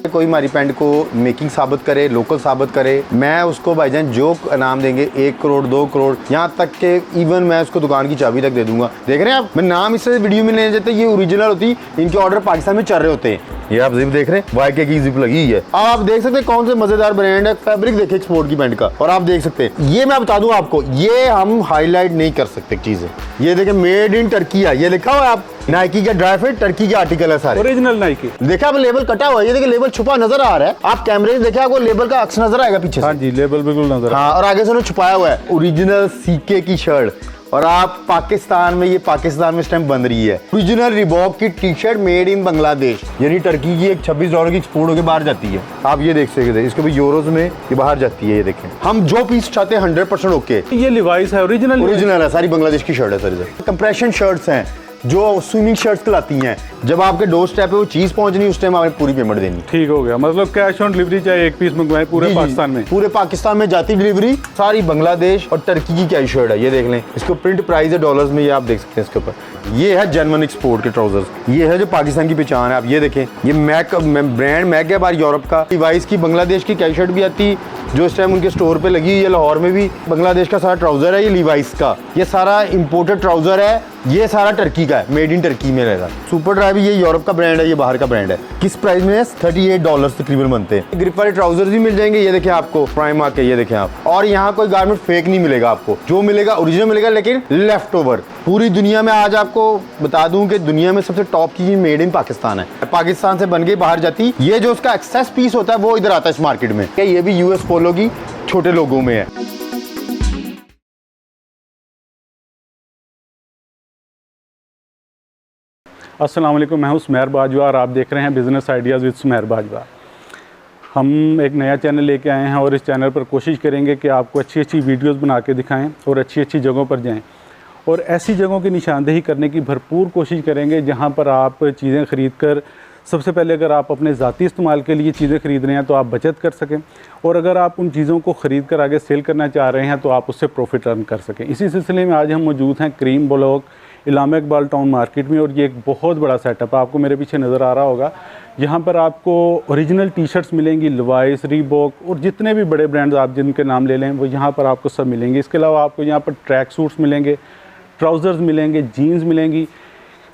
कोई हमारी पैंट को मेकिंग साबित करे, लोकल साबित करे, मैं उसको भाईजान जो इनाम देंगे 1 करोड़ 2 करोड़, यहाँ तक के इवन मैं उसको दुकान की चाबी तक दे दूंगा। देख रहे हैं आप, मैं नाम इससे वीडियो में नहीं देते, ये ओरिजिनल होती, इनके ऑर्डर पाकिस्तान में चल रहे होते हैं। ये आप जिप देख रहे हैं, वाईके की जिप लगी है। अब आप देख सकते हैं कौन से मजेदार ब्रांड है, फैब्रिक देखिए एक्सपोर्ट की पैंट का, और आप देख सकते हैं ये मैं बता दूं आपको, ये हम हाईलाइट नहीं कर सकते चीजें। ये देखें मेड इन टर्की है, ये लिखा हुआ है आप, नाइकी का ड्राई फिट, टर्की के आर्टिकल है सारे, ओरिजिनल नाइकी। देखा आप लेबल कटा हुआ है, ये देखिए लेबल छुपा नजर आ रहा है, आप कैमरे से देखे आपको लेबल का अक्स नजर आएगा पीछे से। हाँ जी, लेबल बिल्कुल नजर। हाँ, और आगे से उन्होंने छुपाया हुआ है ओरिजिनल सीके की शर्ट, और आप पाकिस्तान में, ये पाकिस्तान में स्टैंप बन रही है, ओरिजिनल रिबॉक की T shirt made in Bangladesh, यानी टर्की की, एक $26 की एक्सपोर्ट होकर बाहर जाती है। आप ये देख सकते हैं, इसको भी यूरोज में ये बाहर जाती है। ये देखें, हम जो पीस चाहते हैं 100% ओके। ये लिवाइस है, ओरिजिनल है, सारी बांग्लादेश की शर्ट है सर। इधर कंप्रेशन शर्ट्स हैं जो स्विमिंग शर्ट्स कहलाती हैं, जब आपके डोर स्टेप पे वो चीज पहुंचनी, उस टाइम आपने पूरी पेमेंट देनी। ठीक हो गया, मतलब कैश ऑन डिलीवरी चाहे एक पीस मंगवाए पूरे पाकिस्तान में, पूरे पाकिस्तान में जाती डिलीवरी। सारी बांग्लादेश और टर्की की क्या शर्ट है, ये देख लें, इसको प्रिंट प्राइस है डॉलर्स में, ये आप देख सकते हैं इसके ऊपर। ये है जेन्युइन एक्सपोर्ट के ट्राउजर्स, ये है जो पाकिस्तान की पहचान है। आप ये देखें, ये मैक ब्रांड मैक है बाहर यूरोप का। डिवाइस की बांग्लादेश की कैश शर्ट भी आती, जो इस टाइम उनके स्टोर पे लगी है। लाहौर में भी बांग्लादेश का सारा ट्राउजर है, ये लीवाइस का, ये सारा इंपोर्टेड ट्राउजर है, ये सारा टर्की का है, मेड इन टर्की में रहेगा। सुपर ड्राई भी ये यूरोप का ब्रांड है, ये बाहर का ब्रांड है। किस प्राइस में है? $38 तकरीबन बनते हैं। ग्रिप वाले ट्राउजर्स भी मिल जाएंगे, ये देखें आपको प्राइम आके, ये देखें आप। और यहाँ कोई गारमेंट फेक नहीं मिलेगा आपको, जो मिलेगा ओरिजिनल मिलेगा, लेकिन लेफ्ट ओवर। पूरी दुनिया में आज आपको बता दूं कि दुनिया में सबसे टॉप की मेड इन पाकिस्तान है, पाकिस्तान से बन के बाहर जाती। ये जो उसका एक्सेस पीस होता है वो इधर आता है इस मार्केट में। ये भी यूएस पोलो की छोटे लोगों में है। अस्सलाम वालेकुम, मैं हूं सुमेर बाजवा और आप देख रहे हैं business ideas with Sumer Bajwa. हम एक नया चैनल लेके आए हैं और इस चैनल पर कोशिश करेंगे कि आपको अच्छी अच्छी वीडियोस बना के दिखाएं और अच्छी अच्छी जगहों पर जाएं, और ऐसी जगहों की निशानदेही करने की भरपूर कोशिश करेंगे जहां पर आप चीज़ें ख़रीद कर, सबसे पहले अगर आप अपने ज़ाती इस्तेमाल के लिए चीज़ें ख़रीद रहे हैं तो आप बचत कर सकें, और अगर आप उन चीज़ों को ख़रीद कर आगे सेल करना चाह रहे हैं तो आप उससे प्रॉफिट अर्न कर सकें। इसी सिलसिले में आज हम मौजूद हैं Karim block Allama Iqbal town market में, और ये एक बहुत बड़ा सेटअप आपको मेरे पीछे नज़र आ रहा होगा। यहाँ पर आपको ओरिजिनल टी शर्ट्स मिलेंगी, लिवाइस, रीबॉक, और जितने भी बड़े ब्रांड्स आप जिनके नाम ले लें वो यहाँ पर आपको सब मिलेंगे। इसके अलावा आपको यहाँ पर ट्रैक सूट्स मिलेंगे, ट्राउज़र्स मिलेंगे, जीन्स मिलेंगी,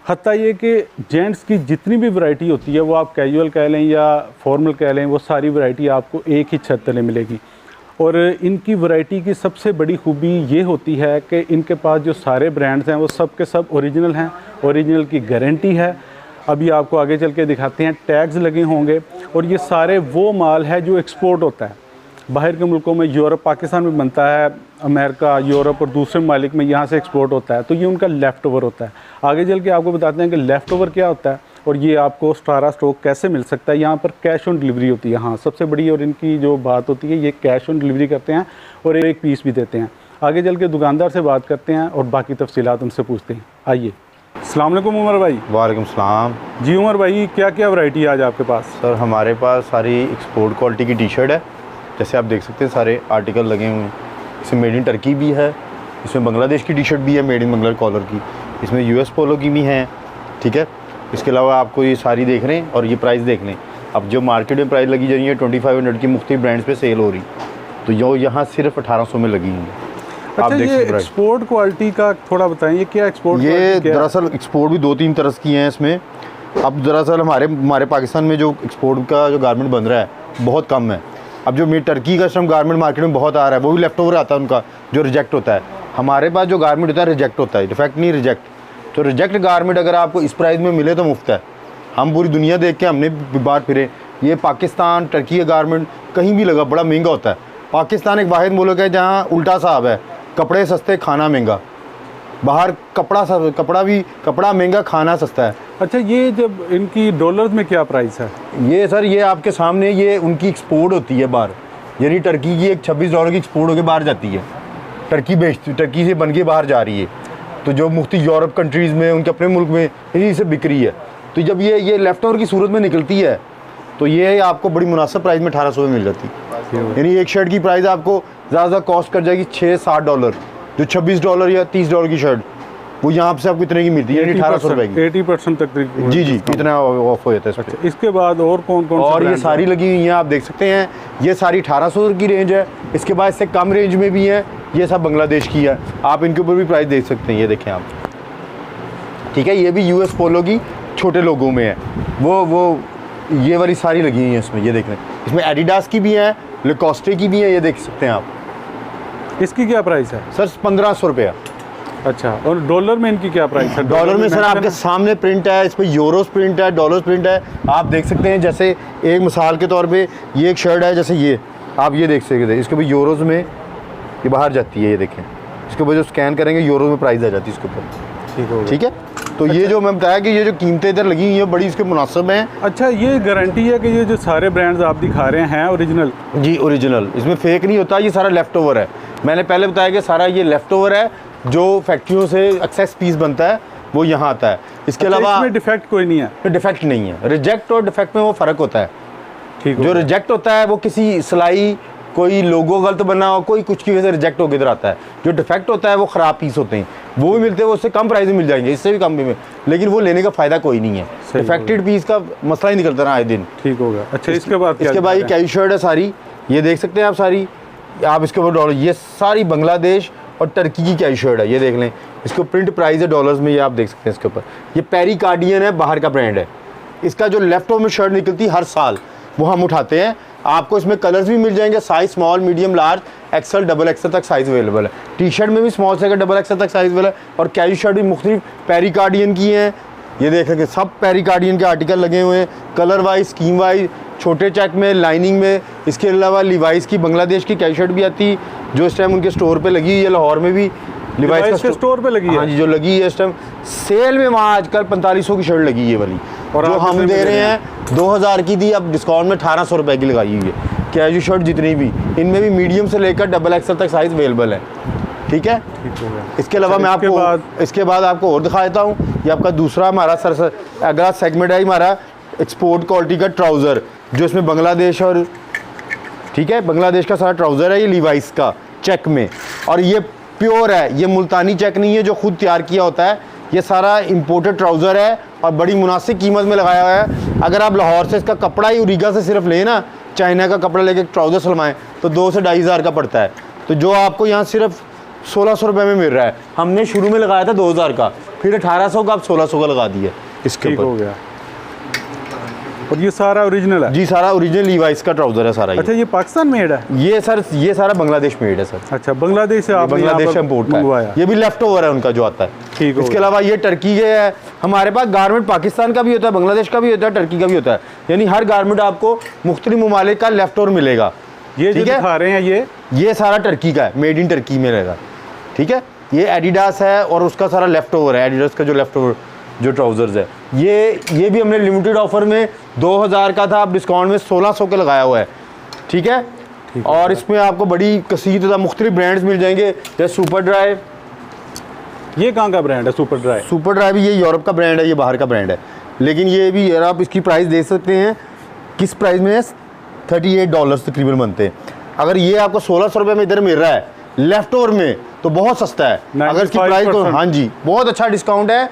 हत्ता ये कि जेंट्स की जितनी भी वैरायटी होती है, वो आप कैजुअल कह लें या फॉर्मल कह लें, वो सारी वैरायटी आपको एक ही छत तले मिलेगी। और इनकी वैरायटी की सबसे बड़ी खूबी ये होती है कि इनके पास जो सारे ब्रांड्स हैं वो सब के सब ओरिजिनल हैं, ओरिजिनल की गारंटी है। अभी आपको आगे चल के दिखाते हैं, टैग्स लगे होंगे, और ये सारे वो माल है जो एक्सपोर्ट होता है बाहर के मुल्कों में। यूरोप, पाकिस्तान में बनता है, अमेरिका, यूरोप और दूसरे मालिक में यहाँ से एक्सपोर्ट होता है, तो ये उनका लेफ़्ट ओवर होता है। आगे चल के आपको बताते हैं कि लेफ़्ट ओवर क्या होता है और ये आपको सारा स्टॉक कैसे मिल सकता है। यहाँ पर कैश ऑन डिलीवरी होती है, हाँ सबसे बड़ी और इनकी जो बात होती है, ये कैश ऑन डिलीवरी करते हैं और एक पीस भी देते हैं। आगे चल के दुकानदार से बात करते हैं और बाकी तफसीलात उनसे पूछते हैं। आइए। अस्सलाम वालेकुम उमर भाई। वालेकुम सलाम जी। उमर भाई, क्या क्या वैरायटी है आज आपके पास? सर हमारे पास सारी एक्सपोर्ट क्वालिटी की टी शर्ट है, जैसे आप देख सकते हैं सारे आर्टिकल लगे हुए हैं। इसमें मेड इन टर्की भी है, इसमें बांग्लादेश की टी शर्ट भी है मेड इन बांग्लादेश कॉलर की, इसमें यूएस पोलो की भी है, ठीक है। इसके अलावा आपको ये सारी देख रहे हैं और ये प्राइस देख लें। अब जो मार्केट में प्राइस लगी जा रही है 2500 की मुख्तलिफ ब्रांड्स पे सेल हो रही, तो जो यहाँ सिर्फ 1800 में लगी हुई। अच्छा, आप देख ये एक्सपोर्ट क्वालिटी का थोड़ा बताएं, ये क्या एक्सपोर्ट? ये दरअसल एक्सपोर्ट भी 2-3 तरह की हैं इसमें। अब दरअसल हमारे पाकिस्तान में जो एक्सपोर्ट का जो गारमेंट बन रहा है बहुत कम है। अब जो टर्की का श्रम गारमेंट मार्केट में बहुत आ रहा है, वो भी लेफ्ट ओवर आता है उनका, जो रिजेक्ट होता है। हमारे पास जो गारमेंट होता है रिजेक्ट होता है, डिफेक्ट नहीं रिजेक्ट। तो रिजेक्ट गारमेंट अगर आपको इस प्राइस में मिले तो मुफ्त है। हम पूरी दुनिया देख के हमने बात फिरे, ये पाकिस्तान टर्की का गारमेंट कहीं भी लगा बड़ा महंगा होता है। पाकिस्तान एक वाहिद मुल्क है जहाँ उल्टा साहब है, कपड़े सस्ते खाना महंगा। बाहर कपड़ा महंगा, खाना सस्ता है। अच्छा, ये जब इनकी डॉलर्स में क्या प्राइस है? ये सर ये आपके सामने, ये उनकी एक्सपोर्ट होती है बाहर, यानी टर्की की एक $26 की एक्सपोर्ट होकर बाहर जाती है। टर्की से बन के बाहर जा रही है, तो जो मुख्तलिफ यूरोप कंट्रीज़ में, उनके अपने मुल्क में इन्हीं से बिक रही है। तो जब ये लेफ्ट ओवर की सूरत में निकलती है तो ये आपको बड़ी मुनासिब प्राइस में 1800 में मिल जाती है। यानी एक शर्ट की प्राइस आपको ज़्यादा कॉस्ट कर जाएगी $6-7, जो $26 या $30 की शर्ट वो यहाँ से आपको इतने की मिलती है, 1800 रुपए की। 80% तक जी जी, इतना ऑफ हो जाता है इस पे। इसके बाद और कौन कौन और ये सारी लगी हुई हैं, आप देख सकते हैं, ये सारी 1800 की रेंज है। इसके बाद इससे कम रेंज में भी है, ये सब बांग्लादेश की है। आप इनके ऊपर भी प्राइस देख सकते हैं, ये देखें आप, ठीक है। ये भी यूएस पोलो की छोटे लोगों में है, वो ये वाली सारी लगी हुई है इसमें, ये देख लें। इसमें एडिडास की भी है, लेकोस्टे की भी है, ये देख सकते हैं आप। इसकी क्या प्राइस है सर 1500 रुपया। अच्छा, और डॉलर में इनकी क्या प्राइस है? डॉलर में सर आपके सामने प्रिंट है, इस पर यूरोस प्रिंट है, डॉलर्स प्रिंट है, आप देख सकते हैं। जैसे एक मिसाल के तौर पे ये एक शर्ट है, जैसे ये आप ये देख सकते हैं, इसके ऊपर यूरोस में ये बाहर जाती है, ये देखें। इसके ऊपर जो स्कैन करेंगे यूरो में प्राइस आ जाती है इसके ऊपर, ठीक है। तो ये जो मैं बताया कि ये जो कीमतें इधर लगी हुई हैं बड़ी इसके मुनासिब हैं। अच्छा, ये गारंटी है कि ये जो सारे ब्रांड्स आप दिखा रहे हैं ओरिजिनल? जी ओरिजिनल, इसमें फेक नहीं होता, ये सारा लेफ्ट ओवर है। मैंने पहले बताया कि सारा ये लेफ्ट ओवर है, जो फैक्ट्रियों से एक्सेस पीस बनता है वो यहाँ आता है। इसके अलावा इसमें डिफेक्ट कोई नहीं है? डिफेक्ट नहीं है। रिजेक्ट और डिफेक्ट में वो फ़र्क होता है। ठीक, जो रिजेक्ट होता है वो किसी सिलाई, कोई लोगो गलत बना हो, कोई कुछ की वजह से रिजेक्ट होकर इधर आता है। जो डिफेक्ट होता है वो ख़राब पीस होते हैं, वो भी मिलते हैं, वो उससे कम प्राइस में मिल जाएंगे, इससे भी कम भी में, लेकिन वो लेने का फ़ायदा कोई नहीं है। डिफेक्टेड पीस का मसला ही निकलता रहा आए दिन। ठीक होगा। अच्छा, इसके बाद ये कैजुअल शर्ट है सारी, ये देख सकते हैं आप सारी, आप इसके ऊपर डॉलर, ये सारी बांग्लादेश और टर्की की कैजुअल शर्ट है, ये देख लें। इसको प्रिंट प्राइस है डॉलर्स में, ये आप देख सकते हैं इसके ऊपर। ये पेरिकार्डियन है, बाहर का ब्रांड है। इसका जो लेफ्ट ओवर में शर्ट निकलती है हर साल, वो हम उठाते हैं। आपको इसमें कलर्स भी मिल जाएंगे, size small, medium, large, XL, double XL तक साइज अवेलेबल है। टी शर्ट में भी स्मॉल से डबल एक्सल तक साइज अवेलेबल है, और कैजुअल शर्ट भी मुख्तलिफ पेरिकार्डियन की हैं। ये देख लेंगे, सब पेरिकार्डियन के आर्टिकल लगे हुए हैं, कलर वाइज, स्कीम वाइज, छोटे चेक में, लाइनिंग में। इसके अलावा लिवाइस की बांग्लादेश की कैजुअल शर्ट भी आती है, जो इस टाइम उनके स्टोर पे लगी हुई है। लाहौर में भी लिवाइस के स्टोर पे लगी है? हाँ जी, जो लगी है इस टाइम सेल में, वहाँ आजकल 4500 की शर्ट लगी है वाली, और जो हम दे रहे हैं 2000 की थी, अब डिस्काउंट में 1800 रुपए की लगाई हुई है। कैजुअल शर्ट जितनी भी, इनमें भी मीडियम से लेकर डबल एक्सल तक साइज अवेलेबल है, ठीक है। इसके अलावा मैं आपको इसके बाद आपको और दिखा देता हूँ। ये आपका दूसरा हमारा सर अगला सेगमेंट है हमारा एक्सपोर्ट क्वालिटी का ट्राउज़र, जो इसमें बांग्लादेश और, ठीक है, बांग्लादेश का सारा ट्राउज़र है। ये लिवाइस का चेक में, और ये प्योर है, ये मुल्तानी चेक नहीं है जो खुद तैयार किया होता है। ये सारा इंपोर्टेड ट्राउज़र है और बड़ी मुनासिब कीमत में लगाया हुआ है। अगर आप लाहौर से इसका कपड़ा ही उरीगा से सिर्फ लें ना, चाइना का कपड़ा लेके ट्राउज़र सिलवाएं, तो 2 से 2500 का पड़ता है। तो जो आपको यहाँ सिर्फ 1600 रुपये में मिल रहा है, हमने शुरू में लगाया था 2000 का, फिर 1800 का, अब 1600 का लगा दिया इसके ऊपर। हो गया। और ये सारा ओरिजिनल है? जी, सारा ओरिजिनल लीवाइस का ट्राउज़र है सारा। अच्छा, ये पाकिस्तान मेड है? ये सर, ये सारा बांग्लादेश मेड है सर। अच्छा, बांग्लादेश से आप बांग्लादेश से इंपोर्ट का, ये भी लेफ्ट ओवर है उनका जो आता है। ठीक है। इसके अलावा ये टर्की के है। हमारे पास गारमेंट पाकिस्तान का भी होता है, बांग्लादेश का भी होता है, टर्की का भी होता है, यानी हर गारमेंट आपको मुख्तलिफ ममालिक का लेफ्ट ओवर मिलेगा। ये जो दिखा रहे हैं ये सारा टर्की का है, मेड इन टर्की में रहेगा, ठीक है। ये एडिडास है और उसका सारा लेफ्ट ओवर है, एडिडास का जो लेफ्ट ओवर जो ट्राउज़र्स है। ये भी हमने लिमिटेड ऑफर में 2000 का था, अब डिस्काउंट में 1600 के लगाया हुआ है, ठीक है। और इसमें आपको बड़ी कसीर मुख्तलिफ ब्रांड्स मिल जाएंगे, जैसे सुपर ड्राइव। ये कहाँ का ब्रांड है सुपर ड्राइव? सुपर ड्राइव ये यूरोप का ब्रांड है, ये बाहर का ब्रांड है, लेकिन ये भी आप इसकी प्राइस देख सकते हैं किस प्राइस में है, $38 तकरीबन बनते हैं। अगर ये आपको 1600 रुपये में इधर मिल रहा है लेफ्ट ओवर में, तो बहुत सस्ता है। अगर इसकी प्राइस को, हाँ जी, बहुत अच्छा डिस्काउंट है।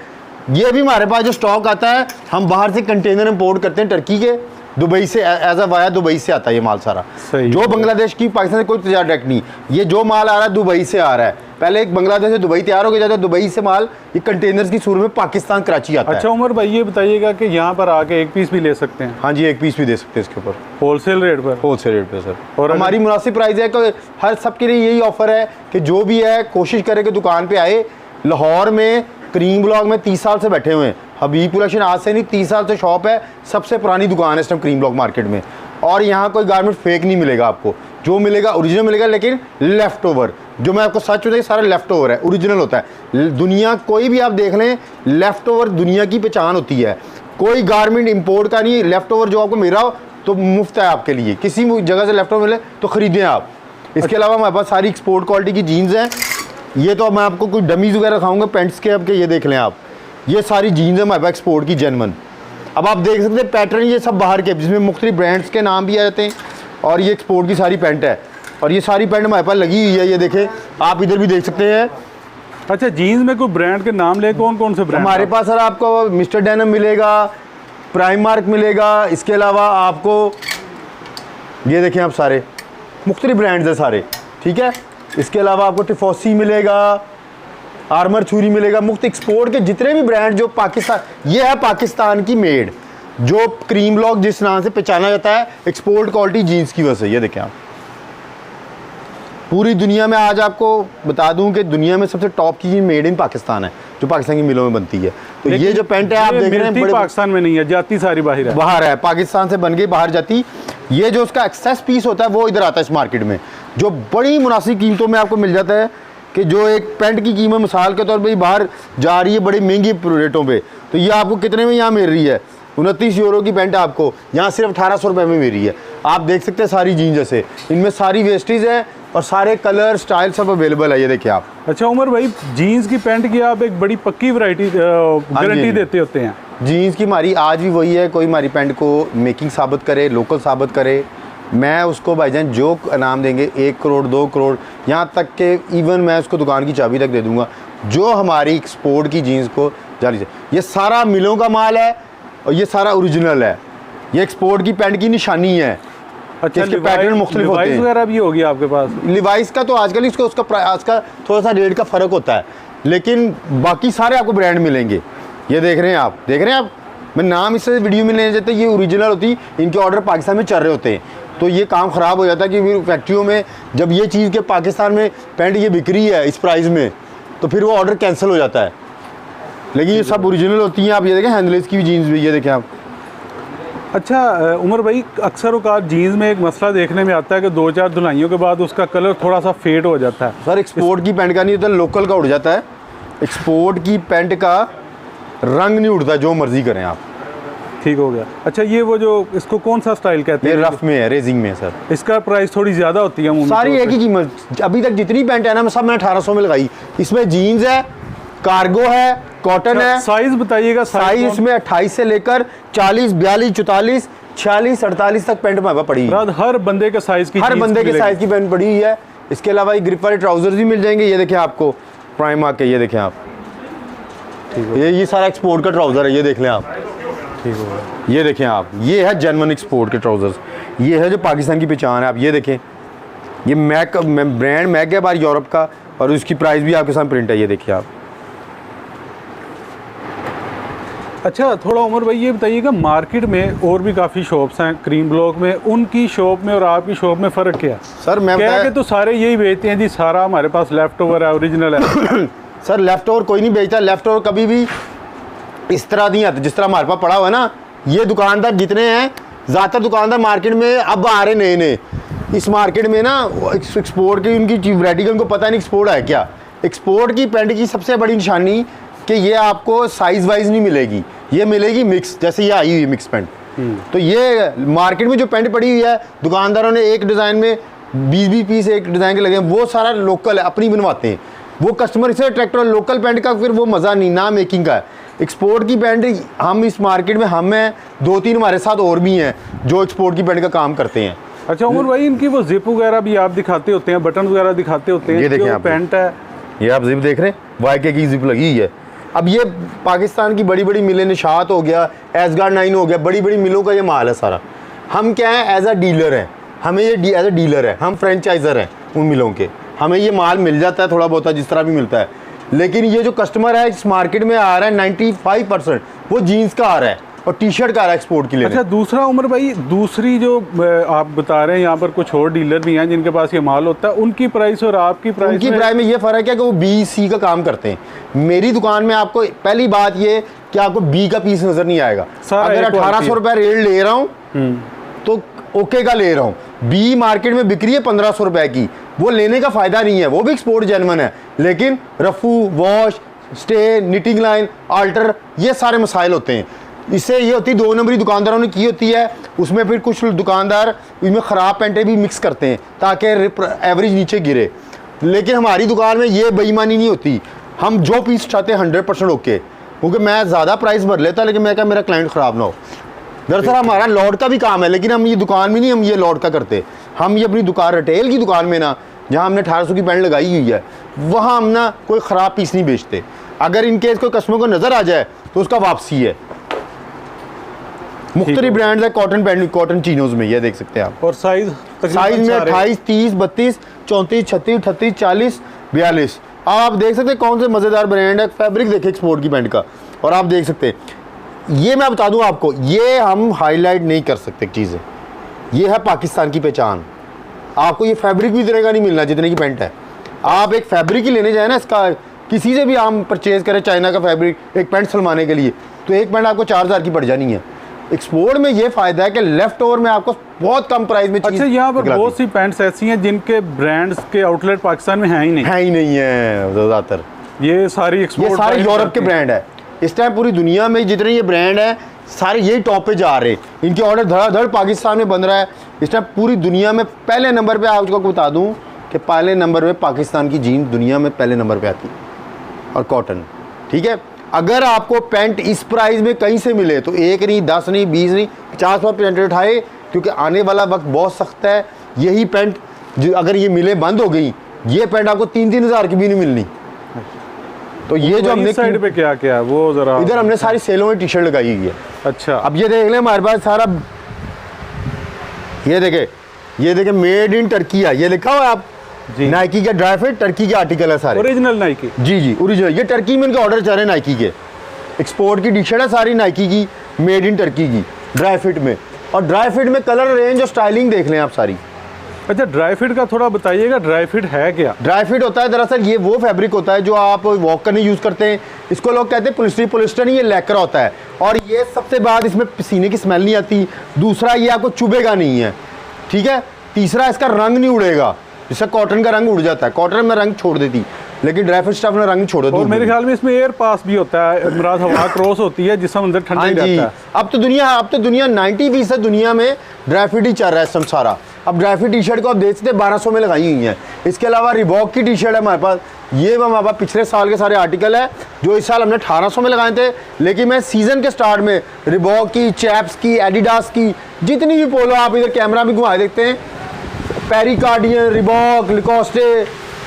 ये भी हमारे पास जो स्टॉक आता है, हम बाहर से कंटेनर इंपोर्ट करते हैं टर्की के, दुबई से, एज अ वाया दुबई से आता है ये माल सारा। जो बांग्लादेश की, पाकिस्तान से कोई तजारत डायरेक्ट नहीं, ये जो माल आ रहा है दुबई से आ रहा है। पहले एक बांग्लादेश से दुबई तैयार हो गया जाता है, दुबई से माल ये कंटेनर्स की सूरत में पाकिस्तान कराची आता है। अच्छा उमर भाई, ये बताइएगा कि यहाँ पर आके एक पीस भी ले सकते हैं? हाँ जी, एक पीस भी दे सकते हैं इसके ऊपर, होलसेल रेट पर? होलसेल रेट पे सर। और हमारी मुनासिब प्राइस है कि हर सबके लिए यही ऑफर है कि जो भी है कोशिश करे कि दुकान पे आए। लाहौर में करीम ब्लॉक में 30 साल से बैठे हुए हैं, हबीब कलेक्शन आज से नहीं 30 साल से शॉप है, सबसे पुरानी दुकान है इस टाइम करीम ब्लॉक मार्केट में। और यहाँ कोई गारमेंट फेक नहीं मिलेगा आपको, जो मिलेगा ओरिजिनल मिलेगा, लेकिन लेफ्ट ओवर। जो मैं आपको सच बताऊँ, सारा लेफ्ट ओवर है, ओरिजिनल होता है। दुनिया कोई भी आप देख लें, लेफ्ट ओवर दुनिया की पहचान होती है। कोई गारमेंट इंपोर्ट का नहीं, लेफ्ट ओवर जो आपको मिल रहा हो तो मुफ्त है आपके लिए। किसी जगह से लेफ्ट ओवर मिले तो ख़रीदें आप। इसके अलावा हमारे पास सारी एक्सपोर्ट क्वालिटी की जीन्स हैं। ये तो मैं आपको कुछ डमीज़ वगैरह खाऊंगा पेंट्स के, आपके ये देख लें आप, ये सारी जीन्स है हमारे पास एक्सपोर्ट की जेन्युइन। अब आप देख सकते हैं पैटर्न ये सब बाहर के, जिसमें मुख्तलिफ ब्रांड्स के नाम भी आ जाते हैं। और ये एक्सपोर्ट की सारी पैंट है, और ये सारी पैंट हमारे पास लगी हुई है। ये देखें, आप इधर भी देख सकते हैं, अच्छा, जीन्स में कोई ब्रांड के नाम ले, कौन कौन से ब्रांड? हमारे पास सर आपको मिस्टर डेनिम मिलेगा, प्राइमार्क मिलेगा, इसके अलावा आपको ये देखें आप सारे मुख्तलिफ ब्रांड्स हैं सारे, ठीक है। इसके अलावा आपको टिफोसी मिलेगा, आर्मर छुरी मिलेगा, मुफ्त एक्सपोर्ट के जितने भी ब्रांड जो पाकिस्तान, ये है पाकिस्तान की मेड, जो क्रीम लॉक जिस नाम से पहचाना जाता है एक्सपोर्ट क्वालिटी जीन्स की वजह से। ये देखें आप, पूरी दुनिया में आज आपको बता दूं कि दुनिया में सबसे टॉप की मेड इन पाकिस्तान है, जो पाकिस्तान की मिलों में बनती है। तो ये जो पैंट है आप देख रहे हैं, बड़े पाकिस्तान में नहीं है, जाती सारी बाहर है, पाकिस्तान से बन के बाहर जाती। ये जो उसका एक्सेस पीस होता है वो इधर आता है इस मार्केट में, जो बड़ी मुनासिब कीमतों में आपको मिल जाता है। कि जो एक पैंट की कीमत मिसाल के तौर पे बाहर जा रही है बड़ी महंगी रेटों पे, तो ये आपको कितने में यहाँ मिल रही है? 29 यूरो की पैंट आपको यहाँ सिर्फ 1800 रुपये में मिल रही है। आप देख सकते हैं सारी जीन्स जैसे, इनमें सारी वेस्टेज है और सारे कलर स्टाइल सब अवेलेबल है। ये देखिए आप। अच्छा उमर भाई, जीन्स की पैंट की आप एक बड़ी पक्की वैरायटी गारंटी देते होते हैं। जीन्स की हमारी आज भी वही है, कोई हमारी पैंट को मेकिंग साबित करे, लोकल साबित करे, मैं उसको भाईजान जो इनाम देंगे 1 करोड़ 2 करोड़, यहाँ तक के इवन मैं उसको दुकान की चाबी तक दे दूंगा, जो हमारी एक्सपोर्ट की जीन्स को जारी से। ये सारा मिलों का माल है और ये सारा ओरिजिनल है, ये एक्सपोर्ट की पैंट की निशानी है। अच्छा, इसके पैटर्न मुख्तलिफ होते हैं। वगैरह भी होगी आपके पास? लिवाइस का तो आजकल इसको उसका आज का थोड़ा सा रेट का फ़र्क होता है, लेकिन बाकी सारे आपको ब्रांड मिलेंगे। ये देख रहे हैं आप, मैं नाम इससे वीडियो में नहीं देते, ये ओरिजिनल होती, इनके ऑर्डर पाकिस्तान में चल रहे होते हैं, तो ये काम ख़राब हो जाता है कि फिर फैक्ट्रियों में जब ये चीज़ के पाकिस्तान में पैंट ये बिक रही है इस प्राइस में, तो फिर वो ऑर्डर कैंसिल हो जाता है। लेकिन ये सब ओरिजिनल होती हैं। आप ये देखें, हैंडलेस की भी जीन्स भी, ये देखें आप। अच्छा उमर भाई, अक्सर औकात जीन्स में एक मसला देखने में आता है कि 2-4 धुलाइयों के बाद उसका कलर थोड़ा सा फेड हो जाता है। सर एक्सपोर्ट की पैंट का नहीं होता, लोकल का उड़ जाता है। एक्सपोर्ट की पैंट का रंग नहीं उड़ता, जो मर्जी करें आप। ठीक हो गया। अच्छा, ये वो जो इसको कौन सा स्टाइल कहते हैं? ये रफ में है, रेजिंग में है सर। इसका प्राइस थोड़ी ज़्यादा होती है? सारी एक ही कीमत, अभी तक जितनी पैंट है ना सब मैंने 1800 में लगाई। इसमें जीन्स है, कार्गो है, कॉटन है। साइज बताइएगा। साइज इसमें 28 से लेकर 40, 42, 44, 46, 48 तक पैंट में पड़ी है। हर बंदे के साइज की, हर बंदे के साइज की पैंट पड़ी हुई है। इसके अलावा ये ग्रिप वाले ट्राउजर्स भी मिल जाएंगे। ये देखें आपको प्राइमार्क के, ये देखें आप, ये सारा एक्सपोर्ट का ट्राउजर है, ये देख लें आप। ठीक होगा। ये देखें आप, ये है जेन्युइन एक्सपोर्ट के ट्राउजर्स, ये है जो पाकिस्तान की पहचान है। आप ये देखें, ये मैक ब्रांड मैक है बाहर यूरोप का, और उसकी प्राइस भी आपके साथ प्रिंट है। ये देखिए आप। अच्छा थोड़ा उमर भाई ये बताइएगा, मार्केट में और भी काफ़ी शॉप्स हैं क्रीम ब्लॉक में, उनकी शॉप में और आपकी शॉप में फ़र्क क्या है? सर मैं कह के तो सारे यही बेचते हैं जी, सारा हमारे पास लेफ्ट ओवर है, ओरिजिनल है। सर लेफ्ट ओवर कोई नहीं बेचता, लेफ्ट ओवर कभी भी इस तरह नहीं आता जिस तरह हमारे पास पड़ा हुआ है ना। ये दुकानदार जितने हैं, ज़्यादातर दुकानदार मार्केट में अब आ रहे नए नए इस मार्केट में ना, एक्सपोर्ट की उनकी वैरायटी का उनको पता नहीं एक्सपोर्ट है क्या। एक्सपोर्ट की पैंट की सबसे बड़ी निशानी कि ये आपको साइज़ वाइज नहीं मिलेगी, ये मिलेगी मिक्स, जैसे ये आई हुई है मिक्स पैंट। तो ये मार्केट में जो पैंट पड़ी हुई है, दुकानदारों ने एक डिज़ाइन में 20-20 पीस एक डिज़ाइन के लगे हैं, वो सारा लोकल है, अपनी बनवाते हैं। वो कस्टमर इसे अट्रैक्ट हो, लोकल पैंट का फिर वो मज़ा नहीं, ना मेकिंग का है। एक्सपोर्ट की पैंट हम इस मार्केट में हम हैं, 2-3 हमारे साथ और भी हैं जो एक्सपोर्ट की पैंट का काम करते हैं। अच्छा उमर भाई, इनकी वो जिप वगैरह भी आप दिखाते होते हैं, बटन वगैरह दिखाते होते हैं। ये देखें आप, पैंट है, ये आप जिप देख रहे हैं, वाईके की जिप लगी हुई है। अब ये पाकिस्तान की बड़ी बड़ी मिलें, निशात हो गया, एसगार्ड 9 हो गया, बड़ी बड़ी मिलों का ये माल है सारा। हम क्या है, एज अ डीलर हैं, हमें ये एज अ डीलर है, हम फ्रेंचाइजर हैं उन मिलों के, हमें ये माल मिल जाता है थोड़ा बहुत जिस तरह भी मिलता है। लेकिन ये जो कस्टमर है इस मार्केट में आ रहा है 95% वो जीन्स का आ रहा है और टी शर्ट का आ रहा है एक्सपोर्ट के लिए। अच्छा दूसरा उमर भाई, दूसरी जो आप बता रहे हैं, यहाँ पर कुछ और डीलर भी हैं जिनके पास ये माल होता है, उनकी प्राइस और आपकी प्राइस, उनकी प्राइस में ये फ़र्क है कि वो BC का काम करते हैं। मेरी दुकान में आपको पहली बात ये कि आपको B का पीस नज़र नहीं आएगा। अगर 1800 रुपये रेट ले रहा हूँ तो ओके का ले रहा हूँ, B मार्केट में बिक्री है 1500 रुपये की, वो लेने का फ़ायदा नहीं है, वो भी एक्सपोर्ट जेन्युइन है, लेकिन रफू, wash, stay, knitting line, alter, ये सारे मसाइल होते हैं। इससे ये होती है 2 नंबरी दुकानदारों ने की होती है, उसमें फिर कुछ दुकानदार इसमें ख़राब पैंटें भी मिक्स करते हैं ताकि एवरेज नीचे गिरे। लेकिन हमारी दुकान में ये बेईमानी नहीं होती, हम जो पीस चाहते हैं 100% ओके, क्योंकि मैं ज़्यादा प्राइस भर लेता, लेकिन मैं क्या मेरा क्लाइंट ख़राब ना हो। दरअसल हमारा लॉट का भी काम है, लेकिन हम ये दुकान में नहीं हम ये लॉट का करते, हम ये अपनी दुकान रिटेल की दुकान में ना, जहाँ हमने 1800 की पैंट लगाई हुई है, वहाँ हम ना कोई ख़राब पीस नहीं बेचते। अगर इनकेस कोई कस्टमर को नज़र आ जाए तो उसका वापसी है। मुख्तलिफ ब्रांड्स है कॉटन पैंट, कॉटन चीनोज में, ये देख सकते हैं आप। और साइज में 28, 30, 32, 34, 36, 38, 40, 42। आप देख सकते हैं कौन से मज़ेदार ब्रांड है। फैब्रिक देखिए एक्सपोर्ट की पैंट का, और आप देख सकते हैं, ये मैं बता दूं आपको, ये हम हाईलाइट नहीं कर सकते चीज़ें। ये है पाकिस्तान की पहचान। आपको ये फैब्रिक भी इतने का नहीं मिलना जितने की पैंट है। आप एक फैब्रिक ही लेने जाए ना, इसका किसी से भी हम परचेज करें चाइना का फैब्रिक एक पैंट सिलवाने के लिए, तो एक पैंट आपको 4000 की पड़ जानी है। एक्सपोर्ट में ये फायदा है कि लेफ्ट ओवर में आपको बहुत कम प्राइस में चीज़। अच्छा, यहाँ पर बहुत सी पैंट्स ऐसी हैं जिनके ब्रांड्स के आउटलेट पाकिस्तान में हैं ही नहीं है ज़्यादातर। ये सारी एक्सपोर्ट, ये सारे यूरोप के ब्रांड है। इस टाइम पूरी दुनिया में जितने ये ब्रांड है सारे यही टॉप पे जा रहे हैं। इनके ऑर्डर धड़ाधड़ पाकिस्तान में बन रहा है। इस टाइम पूरी दुनिया में पहले नंबर पे आपको बता दूं कि पहले नंबर पे पाकिस्तान की जीन दुनिया में पहले नंबर पे आती है, और कॉटन। ठीक है, अगर आपको पैंट इस प्राइस में कहीं से मिले तो 1 नहीं, 10 नहीं, 20 नहीं, 50% उठाए, क्योंकि आने वाला वक्त बहुत सख्त है। यही पैंट जो अगर ये मिले बंद हो गई, ये पैंट आपको 3-3 हज़ार की भी नहीं मिलनी। तो ये जो हमने साइड पे क्या क्या वो जरा, इधर हमने सारी सेलों में टी शर्ट लगाई हुई है। अच्छा, अब ये देख लें हमारे पास सारा, ये देखे मेड इन टर्की है, ये लिखा हुआ है आप जी। नाइकी का ड्राई फिट, टर्की के आर्टिकल है सारे, ओरिजिनल नाइकी। जी ओरिजिनल। ये टर्की में इनके ऑर्डर चल रहे हैं नाइकी के। एक्सपोर्ट की टी शर्ट है सारी नाइकी की, मेड इन टर्की की, ड्राई फिट में। और ड्राई फिट में कलर रेंज और स्टाइलिंग देख लें आप सारी। अच्छा, ड्राई फिट का थोड़ा बताइएगा, ड्राई फिट है क्या? ड्राई फिट होता है दरअसल ये वो फैब्रिक होता है जो आप वॉक करने यूज़ करते हैं। इसको लोग कहते हैं पोलिस्टर नहीं, ये लैक्रा होता है। और ये सबसे बाद इसमें पसीने की स्मेल नहीं आती। दूसरा, ये आपको चुभेगा नहीं है। ठीक है, तीसरा, इसका रंग नहीं उड़ेगा। जैसे कॉटन का रंग उड़ जाता है, कॉटन में रंग छोड़ देती, लेकिन ड्राई फिट स्टफ में रंग छोड़ देती। और मेरे ख्याल में इसमें एयर पास भी होता है, मुराद हवा क्रॉस होती है जिससे अंदर ठंडा रहता है। अब तो दुनिया 90% दुनिया में ड्राई फिट ही चल रहा है सब सारा। अब ड्राई फिट टी शर्ट को आप देख सकते हैं 1200 में लगाई हुई हैं। इसके अलावा रिबॉक की टी शर्ट है हमारे पास। ये हमारे पास पिछले साल के सारे आर्टिकल है जो इस साल हमने 1800 में लगाए थे। लेकिन मैं सीजन के स्टार्ट में रिबॉक की, चैप्स की, एडिडास की जितनी भी पोलो, आप इधर कैमरा भी घुमा देखते हैं, पेरिकार्डियन, रिबॉक, लिकोस्टे,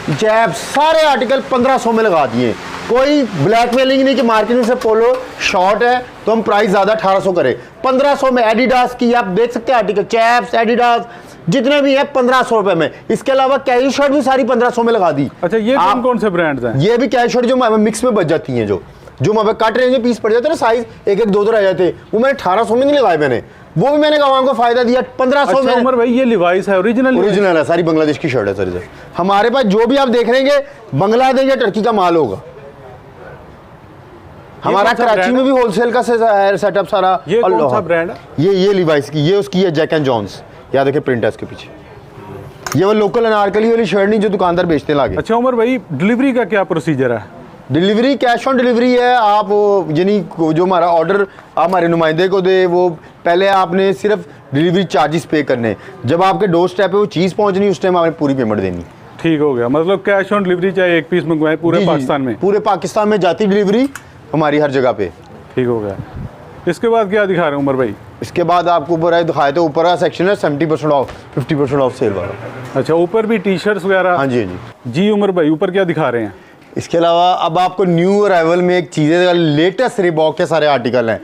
चैप, सारे आर्टिकल 1500 में लगा दिए। कोई ब्लैकमेलिंग नहीं कि मार्केट में से पोलो शॉर्ट है तो हम प्राइस ज़्यादा 1800 करें। 1500 में एडिडास की आप देख सकते हैं आर्टिकल, चैप्स, एडिडास जितने भी है 1500 रुपए में। इसके अलावा कैरी शर्ट भी सारी 1500 में लगा दी। अच्छा, ये कौन कौन से ब्रांड्स हैं? ये भी कैरी शर्ट जो मिक्स में बच जाती हैं, जो वहाँ पे कट रेंज में पीस पड़ जाते हैं ना, साइज 1-1, 2-2 रह जाते, वो मैंने 1800 में नहीं लगाए मैंने, वो भी मैंने कहा को फायदा दिया 1500 में। उमर भाई, ये लिवाइस है, ओरिजिनल है, सारी बांग्लादेश की शर्ट है सर। इधर हमारे पास जो भी आप देख रहे हैं बांग्लादेश या टर्की का माल होगा। हमारा कराची में भी होलसेल का सेटअप सारा। ये कौन सा ब्रांड है? ये लिवाइस की, ये उसकी है जैक एंड जॉन्स। याद रखे प्रिंट है इसके पीछे। ये वो लोकल अनारकली वाली शर्ट नहीं जो दुकानदार बेचते लागे। अच्छा उमर भाई, डिलीवरी का क्या प्रोसीजर है? डिलीवरी कैश ऑन डिलीवरी है। आप यानी जो हमारा ऑर्डर आप हमारे नुमाइंदे को दे, वो पहले आपने सिर्फ डिलीवरी चार्जेस पे करने, जब आपके डोर स्टेप पे वो चीज़ पहुंचनी उस टाइम आपने पूरी पेमेंट देनी। ठीक हो गया, मतलब कैश ऑन डिलीवरी चाहे एक पीस मंगवाए पूरे पाकिस्तान में? पूरे पाकिस्तान में जाती डिलीवरी हमारी हर जगह पे। ठीक हो गया। इसके बाद क्या दिखा रहे हैं उमर भाई? इसके बाद आपको ऊपर है दिखाए तो ऊपर का सेक्शन है 70% ऑफ, 50% ऑफ सेल वाला। अच्छा, ऊपर भी टी शर्ट्स वगैरह? हाँ जी जी उमर भाई, ऊपर क्या दिखा रहे हैं? इसके अलावा अब आपको न्यू अराइवल में एक चीज़ है, लेटेस्ट रिबॉक के सारे आर्टिकल हैं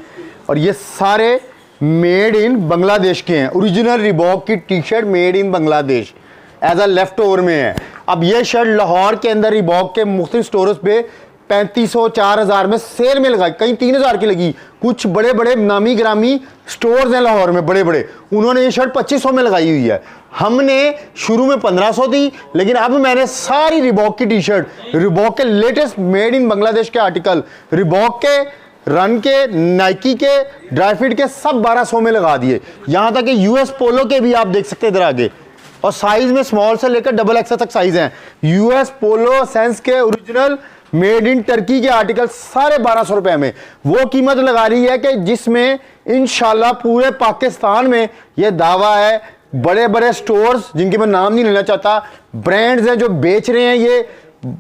और ये सारे मेड इन बांग्लादेश के हैं। ओरिजिनल रिबॉक की T shirt made in Bangladesh as a left over में है। अब ये शर्ट लाहौर के अंदर रिबॉक के मुख्तलिफ स्टोर्स पे 3500 4000 में सेल में लगाई, कहीं 3000 की लगी। कुछ बड़े बड़े नामी ग्रामी स्टोर्स हैं लाहौर में बड़े बड़े, उन्होंने ये शर्ट 2500 में लगाई हुई है। हमने शुरू में 1500 थी, लेकिन अब मैंने सारी रिबॉक की टी शर्ट, रिबॉक के लेटेस्ट मेड इन बांग्लादेश के आर्टिकल, रिबॉक के, रन के, नाइकी के, ड्राईफिट के सब 1200 में लगा दिए। यहाँ तक कि यूएस पोलो के भी आप देख सकते हैं इधर आगे, और साइज में स्मॉल से लेकर डबल एक्सेल तक साइज हैं। यूएस पोलो सेंस के ओरिजिनल मेड इन टर्की के आर्टिकल सारे 1200 रुपए में। वो कीमत लगा रही है कि जिसमें इंशाल्लाह पूरे पाकिस्तान में ये दावा है, बड़े बड़े स्टोर्स जिनके मैं नाम नहीं लेना चाहता, ब्रांड्स हैं जो बेच रहे हैं ये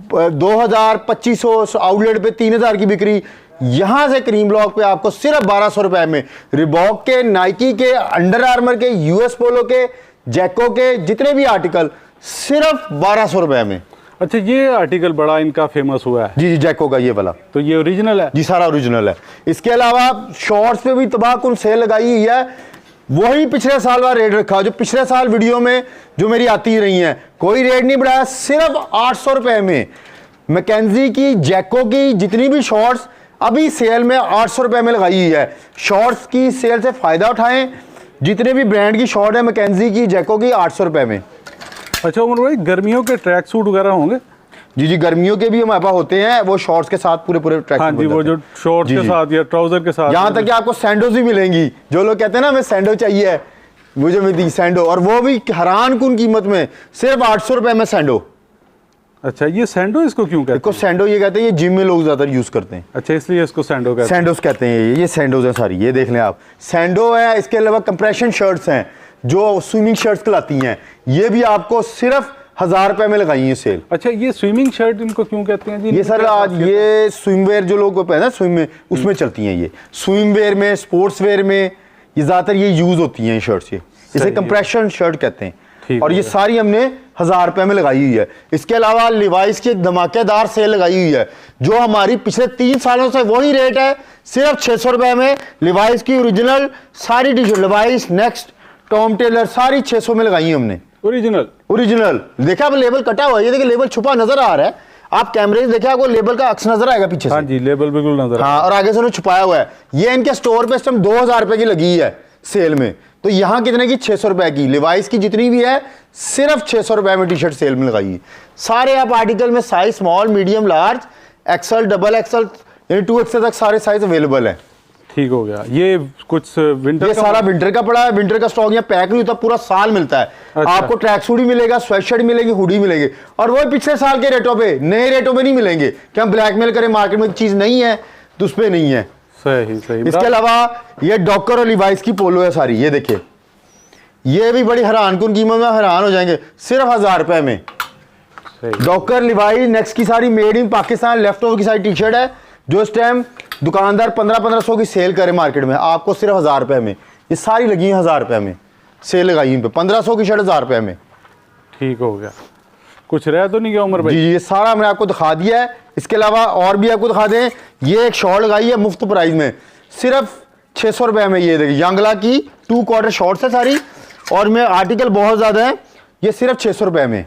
2000 2500 आउटलेट पे 3000 की बिक्री, यहां से करीम ब्लॉक पे आपको सिर्फ 1200 रुपए में रिबॉक के, नाइकी के, अंडर आर्मर के, यूएस पोलो के, जैको के जितने भी आर्टिकल सिर्फ 1200 रुपए में। अच्छा, ये आर्टिकल बड़ा इनका फेमस हुआ है। जी जी, जैको का ये वाला, तो ये ओरिजिनल है? जी सारा ओरिजिनल है। इसके अलावा शॉर्ट्स पे भी तबाहकुन सेल लगाई हुई है, वही पिछले साल वाला रेट रखा, जो पिछले साल वीडियो में जो मेरी आती रही हैं, कोई रेट नहीं बढ़ाया, सिर्फ 800 रुपए में मैकेंजी की, जैको की जितनी भी शॉर्ट्स अभी सेल में 800 रुपए में लगाई हुई है। शॉर्ट्स की सेल से फायदा उठाएं, जितने भी ब्रांड की शॉर्ट है मैकेंजी की, जैको की, 800 रुपए में। अच्छा उमर भाई, गर्मियों के ट्रैक सूट वगैरह होंगे? जी जी, गर्मियों के भी हमारे पास होते हैं, वो शॉर्ट्स के साथ पूरे पूरे ट्रैक। हाँ जी, वो जो शॉर्ट्स के साथ या ट्राउजर के साथ, यहाँ तक कि आपको सैंडोज भी मिलेंगी। जो लोग कहते हैं ना हमें सैंडो चाहिए, मुझे मिलती सैंडो, और वो भी हैरान कुन कीमत में, सिर्फ 800 रुपए में सैंडो। अच्छा, ये सैंडो इसको क्यों कहते हैं? इसको सैंडो ये कहते हैं, ये जिम में लोग ज्यादा यूज करते हैं। अच्छा, इसलिए इसको सैंडो कहते हैं। सैंडोज कहते हैं, ये सैंडोज है सारी, ये देख लें आप, सैंडो है। इसके अलावा कंप्रेशन शर्ट्स हैं जो स्विमिंग शर्ट्स कहलाती हैं, ये भी आपको सिर्फ 1000 रुपए में लगाई है सेल। अच्छा, ये स्विमिंग शर्ट इनको क्यों कहते हैं जी? ये सर आज ये स्विमवेयर जो लोग पहने ना स्विम में, उसमें चलती हैं। ये स्विमवेयर में, स्पोर्ट्स वेयर में ये ज्यादातर ये यूज होती हैं शर्ट्स। ये इसे कंप्रेशन शर्ट कहते हैं, और ये सारी हमने 1000 रुपए में लगाई हुई है। इसके अलावा लिवाइस की एक धमाकेदार सेल लगाई हुई है, जो हमारी पिछले 3 सालों से वही रेट है, सिर्फ 600 रुपए में। लिवाइस की ओरिजिनल सारी T shirt, Levi's, next, Tom Tailor, सारी 600 में लगाई है हमने। ओरिजिनल देखा, अब लेबल कटा हुआ है, ये देखिए लेबल छुपा नजर आ रहा है, आप कैमरे से देखिए आपको लेबल का अक्स नजर आएगा पीछे से। हाँ जी, लेबल बिल्कुल नजर। हाँ, और आगे से उन्होंने छुपाया हुआ है। ये इनके स्टोर पे इस टाइम 2000 रुपए की लगी है सेल में, तो यहाँ कितने की? 600 रुपए की। लिवाइस की जितनी भी है सिर्फ 600 रुपए में टी शर्ट सेल में लगाई है। सारे आप आर्टिकल में size small, medium, large, XL, double XL, यानी 2XL तक सारे साइज अवेलेबल है। ठीक हो गया। ये कुछ विंटर, ये सारा विंटर का पड़ा है। विंटर का स्टॉक यहाँ पैक नहीं होता, पूरा साल मिलता है। अच्छा। आपको ट्रैक सूट भी मिलेगा, स्वेटशर्ट मिलेगी, हुडी मिलेगी, और वो पिछले साल के रेटों पे, नए रेटों पे नहीं मिलेंगे कि हम ब्लैकमेल करें, मार्केट में चीज नहीं है तो उस पे नहीं है। सही सही। इसके अलावा ये डॉकर और लिवाइस की पोलो है सारी, ये देखिए, ये भी बड़ी हैरान कुन कीमत में, हैरान हो जाएंगे, सिर्फ 1000 रुपए में। डॉकर, लिवाइस, नेक्स्ट की सारी made in Pakistan left over की सारी टी शर्ट है, जो इस टाइम दुकानदार 1500 की सेल करे मार्केट में, आपको सिर्फ 1000 रुपए में। ये सारी लगी है 1000 रुपए में, सेल लगाई इन पे, 1500 की शर्ट 1000 रुपए में। ठीक हो गया। कुछ रह तो नहीं गया उमर भाई? जी, ये सारा मैंने आपको दिखा दिया है। इसके अलावा और भी आपको दिखा दें, ये एक शॉर्ट लगाई है मुफ्त प्राइस में, सिर्फ 600 रुपए में। ये देखिए यांगला की 2 क्वार्टर शॉर्ट्स है सारी, और में आर्टिकल बहुत ज्यादा है, ये सिर्फ 600 रुपए में।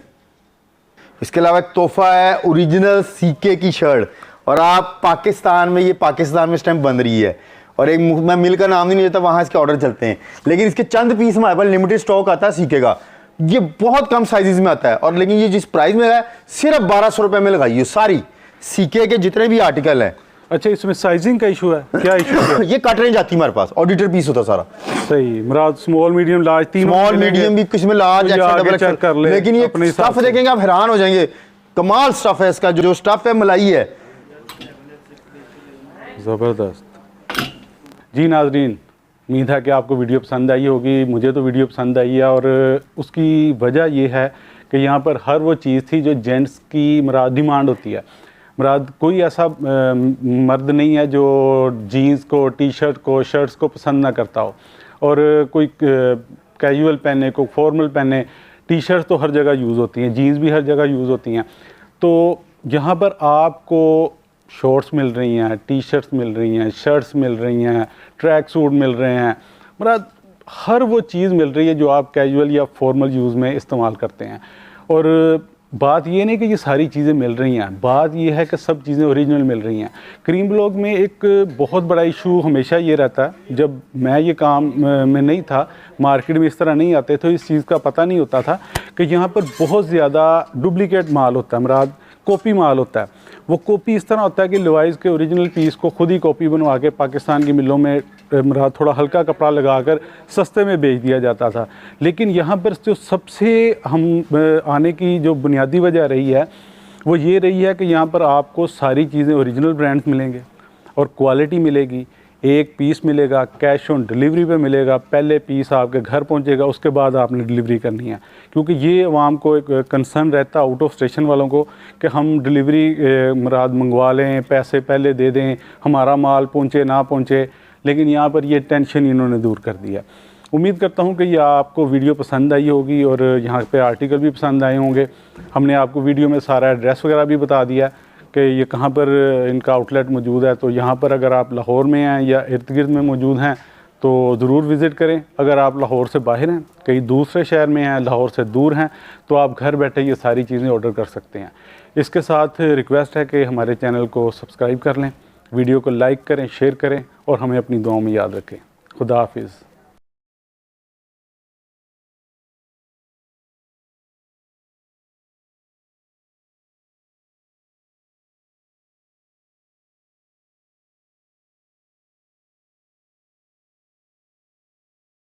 इसके अलावा एक तोहफा है, ओरिजिनल सीके की शर्ट, और आप पाकिस्तान में, ये पाकिस्तान में इस टाइम बन रही है, और एक मैं मिल का नाम नहीं लेता, वहां इसके ऑर्डर चलते हैं, लेकिन इसके चंद पीस हमारे पास लिमिटेड स्टॉक आता है सीके का। ये बहुत कम साइजेस में आता है, और लेकिन ये जिस प्राइस में है सिर्फ 1200 रुपए में लगाई है सारी सीके के जितने भी आर्टिकल हैं। अच्छा, इसमें साइजिंग का इशू है? क्या इशू है? ये कट रेंज आती है हमारे पास, ऑडिटर पीस होता सारा। सही, मुराद स्मॉल, मीडियम, लार्ज, तीनों। स्मॉल, मीडियम भी, किसी में लार्ज, एक्सेल, डबल एक्सेल, लेकिन ये स्टफ देखेंगे आप हैरान हो जाएंगे, कमाल स्टफ है इसका। जो स्टफ है मलाई है, ज़बरदस्त। जी नाजरीन, उम्मीद है कि आपको वीडियो पसंद आई होगी। मुझे तो वीडियो पसंद आई है, और उसकी वजह ये है कि यहाँ पर हर वो चीज़ थी जो जेंट्स की मुराद डिमांड होती है। मुराद कोई ऐसा मर्द नहीं है जो जीन्स को, टी शर्ट को, शर्ट्स को पसंद ना करता हो, और कोई कैजुअल पहने, कोई फॉर्मल पहने। टी शर्ट्स तो हर जगह यूज़ होती हैं, जीन्स भी हर जगह यूज़ होती हैं। तो यहाँ पर आपको शॉर्ट्स मिल रही हैं, टी शर्ट्स मिल रही हैं, शर्ट्स मिल रही हैं, ट्रैक सूट मिल रहे हैं, मतलब हर वो चीज़ मिल रही है जो आप कैजुअल या फॉर्मल यूज़ में इस्तेमाल करते हैं। और बात ये नहीं कि ये सारी चीज़ें मिल रही हैं, बात ये है कि सब चीज़ें ओरिजिनल मिल रही हैं। क्रीम ब्लॉग में एक बहुत बड़ा इशू हमेशा ये रहता है, जब मैं ये काम में नहीं था, मार्केट में इस तरह नहीं आते तो इस चीज़ का पता नहीं होता था कि यहाँ पर बहुत ज़्यादा डुप्लीकेट माल होता है, मुराद कॉपी माल होता है। वो कॉपी इस तरह होता है कि लिवाइस के ओरिजिनल पीस को खुद ही कॉपी बनवा के पाकिस्तान की मिलों में मुराद थोड़ा हल्का कपड़ा लगाकर सस्ते में बेच दिया जाता था। लेकिन यहाँ पर जो सबसे हम आने की जो बुनियादी वजह रही है वो ये रही है कि यहाँ पर आपको सारी चीज़ें ओरिजिनल ब्रांड्स मिलेंगे और क्वालिटी मिलेगी। एक पीस मिलेगा, कैश ऑन डिलीवरी पे मिलेगा, पहले पीस आपके घर पहुंचेगा, उसके बाद आपने डिलीवरी करनी है। क्योंकि ये आवाम को एक कंसर्न रहता है आउट ऑफ स्टेशन वालों को कि हम डिलीवरी मुराद मंगवा लें, पैसे पहले दे दें, हमारा माल पहुंचे ना पहुंचे। लेकिन यहाँ पर ये टेंशन इन्होंने दूर कर दिया। उम्मीद करता हूँ कि ये आपको वीडियो पसंद आई होगी और यहाँ पे आर्टिकल भी पसंद आए होंगे। हमने आपको वीडियो में सारा एड्रेस वगैरह भी बता दिया कि ये कहाँ पर इनका आउटलेट मौजूद है। तो यहाँ पर अगर आप लाहौर में हैं या इर्द गिर्द में मौजूद हैं तो ज़रूर विज़िट करें। अगर आप लाहौर से बाहर हैं, कहीं दूसरे शहर में हैं, लाहौर से दूर हैं, तो आप घर बैठे ये सारी चीज़ें ऑर्डर कर सकते हैं। इसके साथ रिक्वेस्ट है कि हमारे चैनल को सब्सक्राइब कर लें, वीडियो को लाइक करें, शेयर करें और हमें अपनी दुआओं में याद रखें। खुदा हाफिज़।